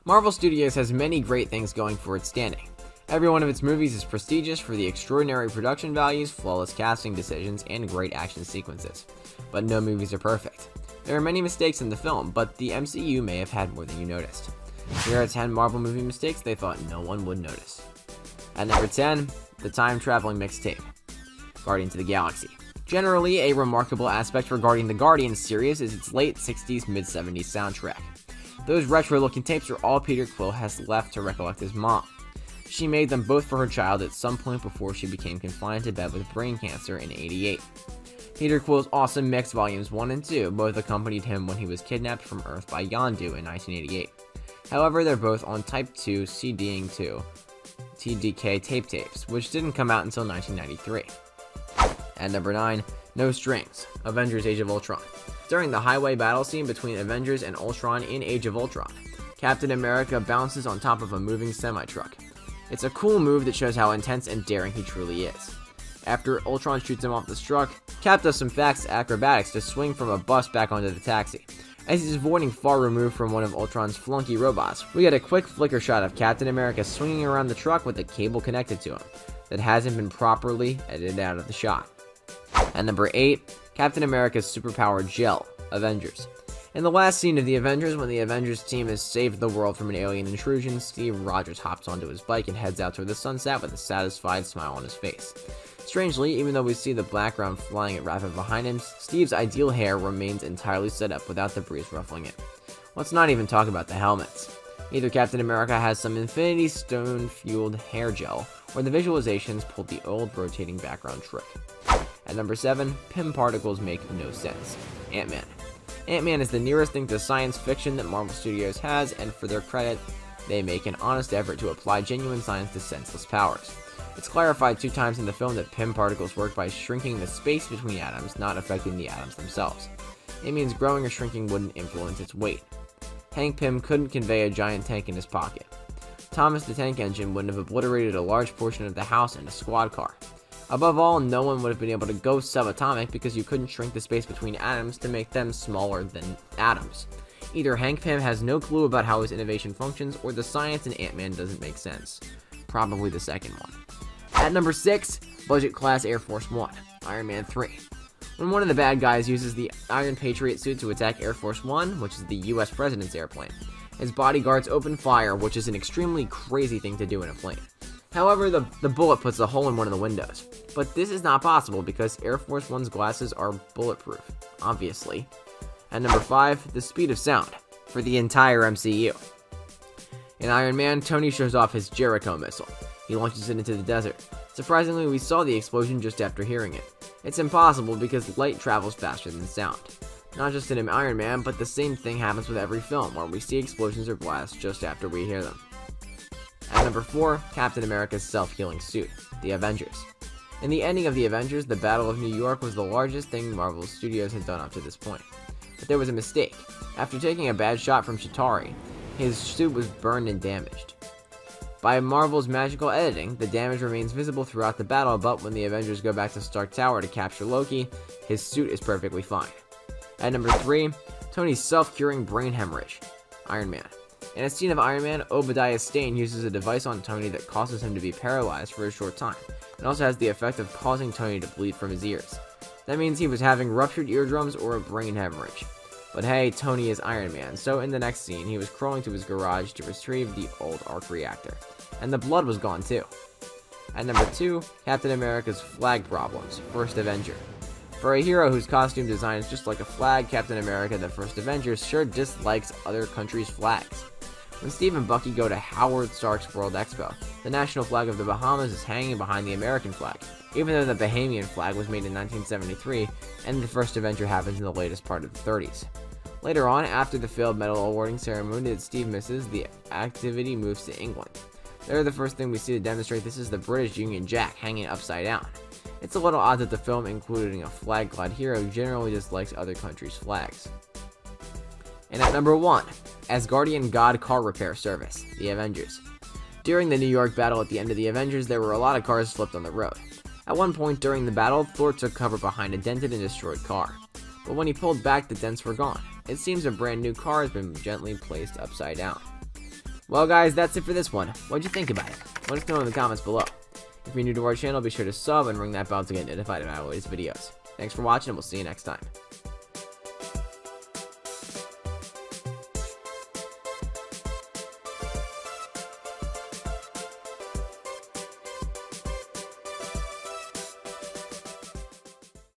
Marvel Studios has many great things going for its standing. Every one of its movies is prestigious for the extraordinary production values, flawless casting decisions, and great action sequences. But no movies are perfect. There are many mistakes in the film, but the MCU may have had more than you noticed. Here are 10 Marvel movie mistakes they thought no one would notice. At number 10, the time-traveling mixtape, Guardians of the Galaxy. Generally, a remarkable aspect regarding the Guardians series is its late 60s, mid-70s soundtrack. Those retro-looking tapes are all Peter Quill has left to recollect his mom. She made them both for her child at some point before she became confined to bed with brain cancer in '88. Peter Quill's Awesome Mix Volumes 1 and 2 both accompanied him when he was kidnapped from Earth by Yondu in 1988. However, they're both on Type 2 CDing 2 TDK tapes, which didn't come out until 1993. At number 9, No Strings, Avengers Age of Ultron. During the highway battle scene between Avengers and Ultron in Age of Ultron, Captain America bounces on top of a moving semi-truck. It's a cool move that shows how intense and daring he truly is. After Ultron shoots him off the truck, Cap does some fast acrobatics to swing from a bus back onto the taxi. As he's avoiding far removed from one of Ultron's flunky robots, we get a quick flicker shot of Captain America swinging around the truck with a cable connected to him that hasn't been properly edited out of the shot. At number 8, Captain America's superpowered gel, Avengers. In the last scene of The Avengers, when the Avengers team has saved the world from an alien intrusion, Steve Rogers hops onto his bike and heads out toward the sunset with a satisfied smile on his face. Strangely, even though we see the background flying at rapid behind him, Steve's ideal hair remains entirely set up without the breeze ruffling it. Let's not even talk about the helmets. Either Captain America has some Infinity Stone-fueled hair gel, or the visualizations pulled the old rotating background trick. At number 7, Pym particles make no sense. Ant-Man. Ant-Man is the nearest thing to science fiction that Marvel Studios has, and for their credit, they make an honest effort to apply genuine science to senseless powers. It's clarified 2 times in the film that Pym particles work by shrinking the space between atoms, not affecting the atoms themselves. It means growing or shrinking wouldn't influence its weight. Hank Pym couldn't convey a giant tank in his pocket. Thomas the Tank Engine wouldn't have obliterated a large portion of the house in a squad car. Above all, no one would have been able to go subatomic because you couldn't shrink the space between atoms to make them smaller than atoms. Either Hank Pym has no clue about how his innovation functions, or the science in Ant-Man doesn't make sense. Probably the second one. At number 6, Budget Class Air Force One, Iron Man 3. When one of the bad guys uses the Iron Patriot suit to attack Air Force One, which is the US President's airplane, his bodyguards open fire, which is an extremely crazy thing to do in a plane. However, the bullet puts a hole in one of the windows. But this is not possible because Air Force One's glasses are bulletproof, obviously. At number 5, the speed of sound for the entire MCU. In Iron Man, Tony shows off his Jericho missile. He launches it into the desert. Surprisingly, we saw the explosion just after hearing it. It's impossible because light travels faster than sound. Not just in Iron Man, but the same thing happens with every film where we see explosions or blasts just after we hear them. At number 4, Captain America's self-healing suit, the Avengers. In the ending of The Avengers, the Battle of New York was the largest thing Marvel Studios had done up to this point. But there was a mistake. After taking a bad shot from Chitauri, his suit was burned and damaged. By Marvel's magical editing, the damage remains visible throughout the battle, but when the Avengers go back to Stark Tower to capture Loki, his suit is perfectly fine. At number 3, Tony's self-curing brain hemorrhage, Iron Man. In a scene of Iron Man, Obadiah Stane uses a device on Tony that causes him to be paralyzed for a short time. It also has the effect of causing Tony to bleed from his ears. That means he was having ruptured eardrums or a brain hemorrhage. But hey, Tony is Iron Man, so in the next scene, he was crawling to his garage to retrieve the old arc reactor. And the blood was gone too. At number 2, Captain America's flag problems, First Avenger. For a hero whose costume design is just like a flag, Captain America the First Avenger sure dislikes other countries' flags. When Steve and Bucky go to Howard Stark's World Expo, the national flag of the Bahamas is hanging behind the American flag, even though the Bahamian flag was made in 1973, and the First Avenger happens in the latest part of the 30s. Later on, after the failed medal awarding ceremony that Steve misses, the activity moves to England. There, the first thing we see to demonstrate this is the British Union Jack hanging upside down. It's a little odd that the film, including a flag-clad hero, generally dislikes other countries' flags. And at number 1, Asgardian God Car Repair Service, the Avengers. During the New York battle at the end of the Avengers, there were a lot of cars flipped on the road. At one point during the battle, Thor took cover behind a dented and destroyed car. But when he pulled back, the dents were gone. It seems a brand new car has been gently placed upside down. Well guys, that's it for this one. What'd you think about it? Let us know in the comments below. If you're new to our channel, be sure to sub and ring that bell to get notified of our latest videos. Thanks for watching, and we'll see you next time.